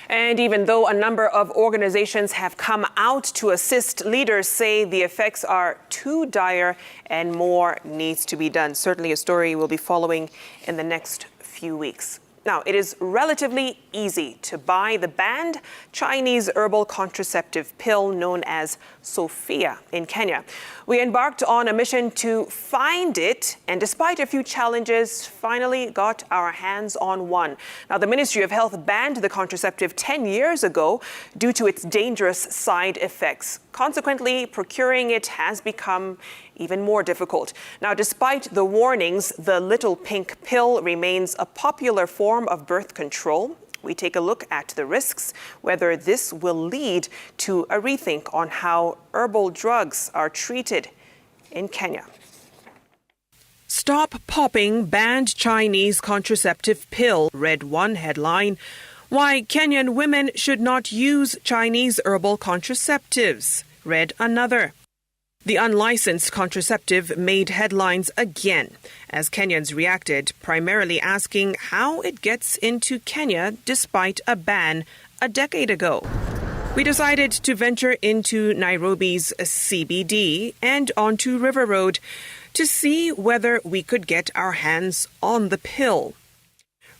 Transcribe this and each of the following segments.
And even though a number of organizations have come out to assist, leaders say the effects are too dire and more needs to be done. Certainly a story we'll be following in the next few weeks. Now, it is relatively easy to buy the banned Chinese herbal contraceptive pill known as Sophia in Kenya. We embarked on a mission to find it, and despite a few challenges, finally got our hands on one. Now, the Ministry of Health banned the contraceptive 10 years ago due to its dangerous side effects. Consequently, procuring it has become even more difficult. Now, despite the warnings, the little pink pill remains a popular form of birth control. We take a look at the risks, whether this will lead to a rethink on how herbal drugs are treated in Kenya. Stop popping banned Chinese contraceptive pill, read one headline. Why Kenyan women should not use Chinese herbal contraceptives, read another. The unlicensed contraceptive made headlines again as Kenyans reacted, primarily asking how it gets into Kenya despite a ban a decade ago. We decided to venture into Nairobi's CBD and onto River Road to see whether we could get our hands on the pill.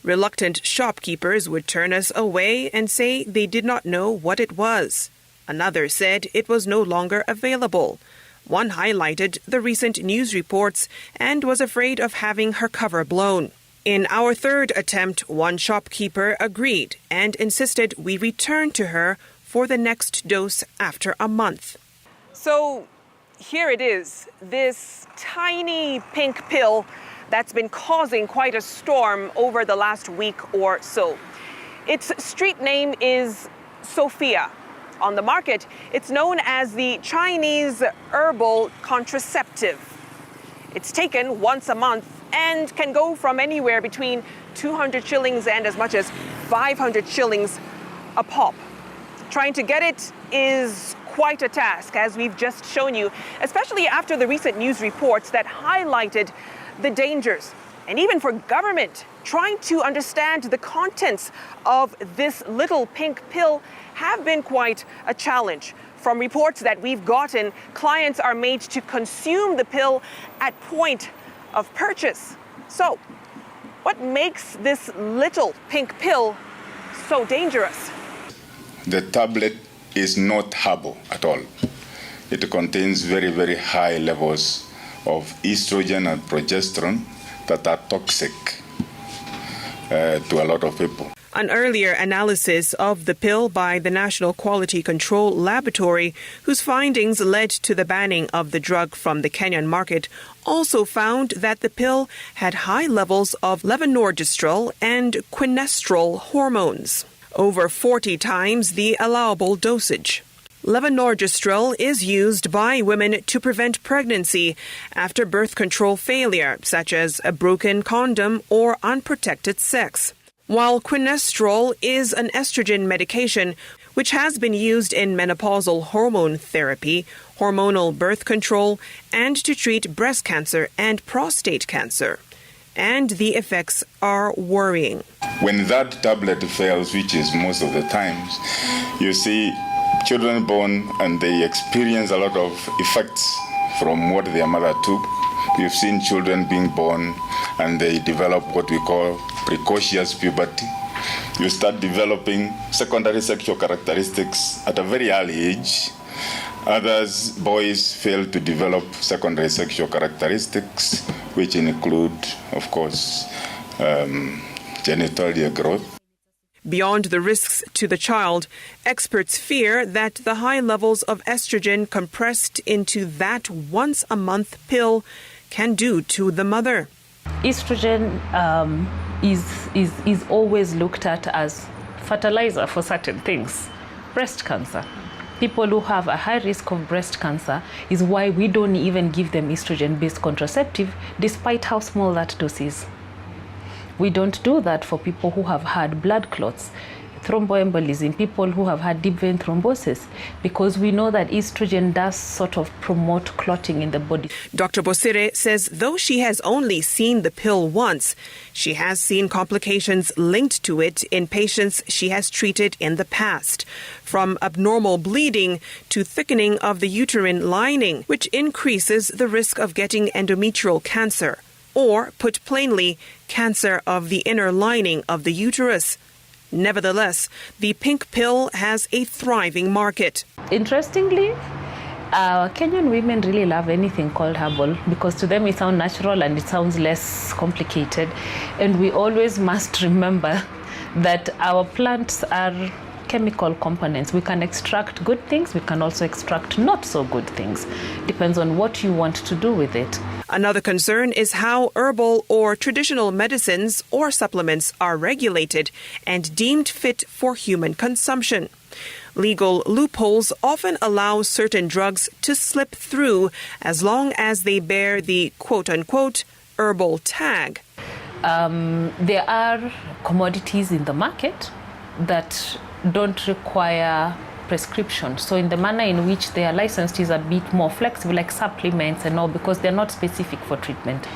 Reluctant shopkeepers would turn us away and say they did not know what it was. Another said it was no longer available. One highlighted the recent news reports and was afraid of having her cover blown. In our third attempt, one shopkeeper agreed and insisted we return to her for the next dose after a month. So here it is, this tiny pink pill that's been causing quite a storm over the last week or so. Its street name is Sophia. On the market, it's known as the Chinese herbal contraceptive. It's taken once a month and can go from anywhere between 200 shillings and as much as 500 shillings a pop. Trying to get it is quite a task, as we've just shown you, especially after the recent news reports that highlighted the dangers. And even for government, trying to understand the contents of this little pink pill have been quite a challenge. From reports that we've gotten, clients are made to consume the pill at point of purchase. So, what makes this little pink pill so dangerous? The tablet is not herbal at all. It contains very, very high levels of estrogen and progesterone that are toxic to a lot of people. An earlier analysis of the pill by the National Quality Control Laboratory, whose findings led to the banning of the drug from the Kenyan market, also found that the pill had high levels of levonorgestrel and quinestrol hormones, over 40 times the allowable dosage. Levonorgestrel is used by women to prevent pregnancy after birth control failure, such as a broken condom or unprotected sex. While quinestrol is an estrogen medication which has been used in menopausal hormone therapy, hormonal birth control, and to treat breast cancer and prostate cancer. And the effects are worrying. When that tablet fails, which is most of the times, you see children born and they experience a lot of effects from what their mother took. We've seen children being born and they develop what we call precocious puberty. You start developing secondary sexual characteristics at a very early age. Others, boys, fail to develop secondary sexual characteristics, which include, of course, genitalia growth. Beyond the risks to the child, experts fear that the high levels of estrogen compressed into that once-a-month pill can do to the mother. Estrogen is always looked at as fertilizer for certain things. Breast cancer. People who have a high risk of breast cancer is why we don't even give them estrogen-based contraceptive, despite how small that dose is. We don't do that for people who have had blood clots. thromboembolism, people who have had deep vein thrombosis, because we know that estrogen does sort of promote clotting in the body. Dr. Bosire says though she has only seen the pill once, she has seen complications linked to it in patients she has treated in the past, from abnormal bleeding to thickening of the uterine lining, which increases the risk of getting endometrial cancer, or, put plainly, cancer of the inner lining of the uterus. Nevertheless, the pink pill has a thriving market. Interestingly, Kenyan women really love anything called herbal because to them it sounds natural and it sounds less complicated. And we always must remember that our plants are chemical components. We can extract good things, we can also extract not so good things. Depends on what you want to do with it. Another concern is how herbal or traditional medicines or supplements are regulated and deemed fit for human consumption. Legal loopholes often allow certain drugs to slip through as long as they bear the quote-unquote herbal tag. There are commodities in the market that don't require prescription. So in the manner in which they are licensed is a bit more flexible, like supplements and all, because they're not specific for treatment.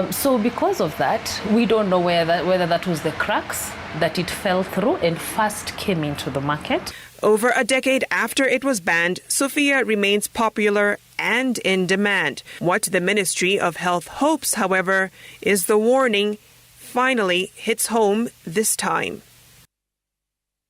So because of that, we don't know whether that was the cracks that it fell through and first came into the market. Over a decade after it was banned, Sophia remains popular and in demand. What the Ministry of Health hopes, however, is the warning finally hits home this time.